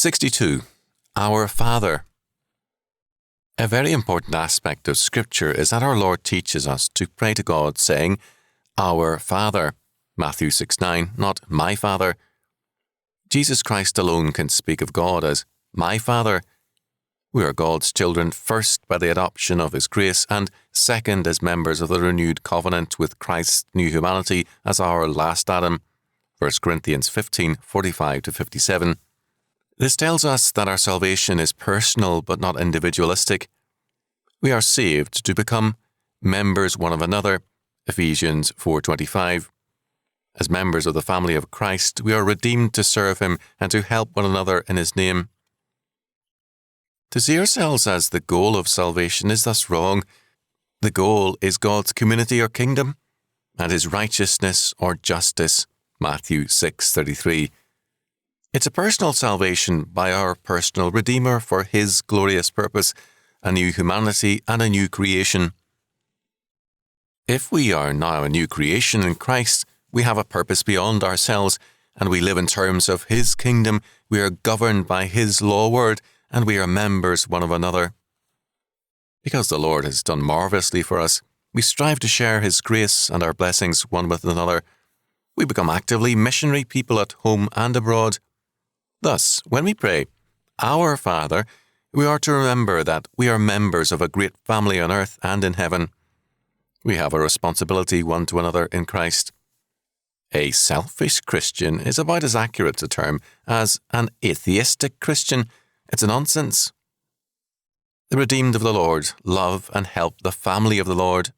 62. Our Father. A very important aspect of Scripture is that our Lord teaches us to pray to God saying, Our Father. Matthew 6:9, not my Father. Jesus Christ alone can speak of God as my Father. We are God's children first by the adoption of His grace and second as members of the renewed covenant with Christ's new humanity as our last Adam. 1 Corinthians 15:45-57. This tells us that our salvation is personal but not individualistic. We are saved to become members one of another. Ephesians 4:25. As members of the family of Christ, we are redeemed to serve Him and to help one another in His name. To see ourselves as the goal of salvation is thus wrong. The goal is God's community or kingdom, and His righteousness or justice. Matthew 6:33. It's a personal salvation by our personal Redeemer for His glorious purpose, a new humanity and a new creation. If we are now a new creation in Christ, we have a purpose beyond ourselves, and we live in terms of His kingdom. We are governed by His law word, and we are members one of another. Because the Lord has done marvellously for us, we strive to share His grace and our blessings one with another. We become actively missionary people at home and abroad. Thus, when we pray, Our Father, we are to remember that we are members of a great family on earth and in heaven. We have a responsibility one to another in Christ. A selfish Christian is about as accurate a term as an atheistic Christian. It's a nonsense. The redeemed of the Lord love and help the family of the Lord.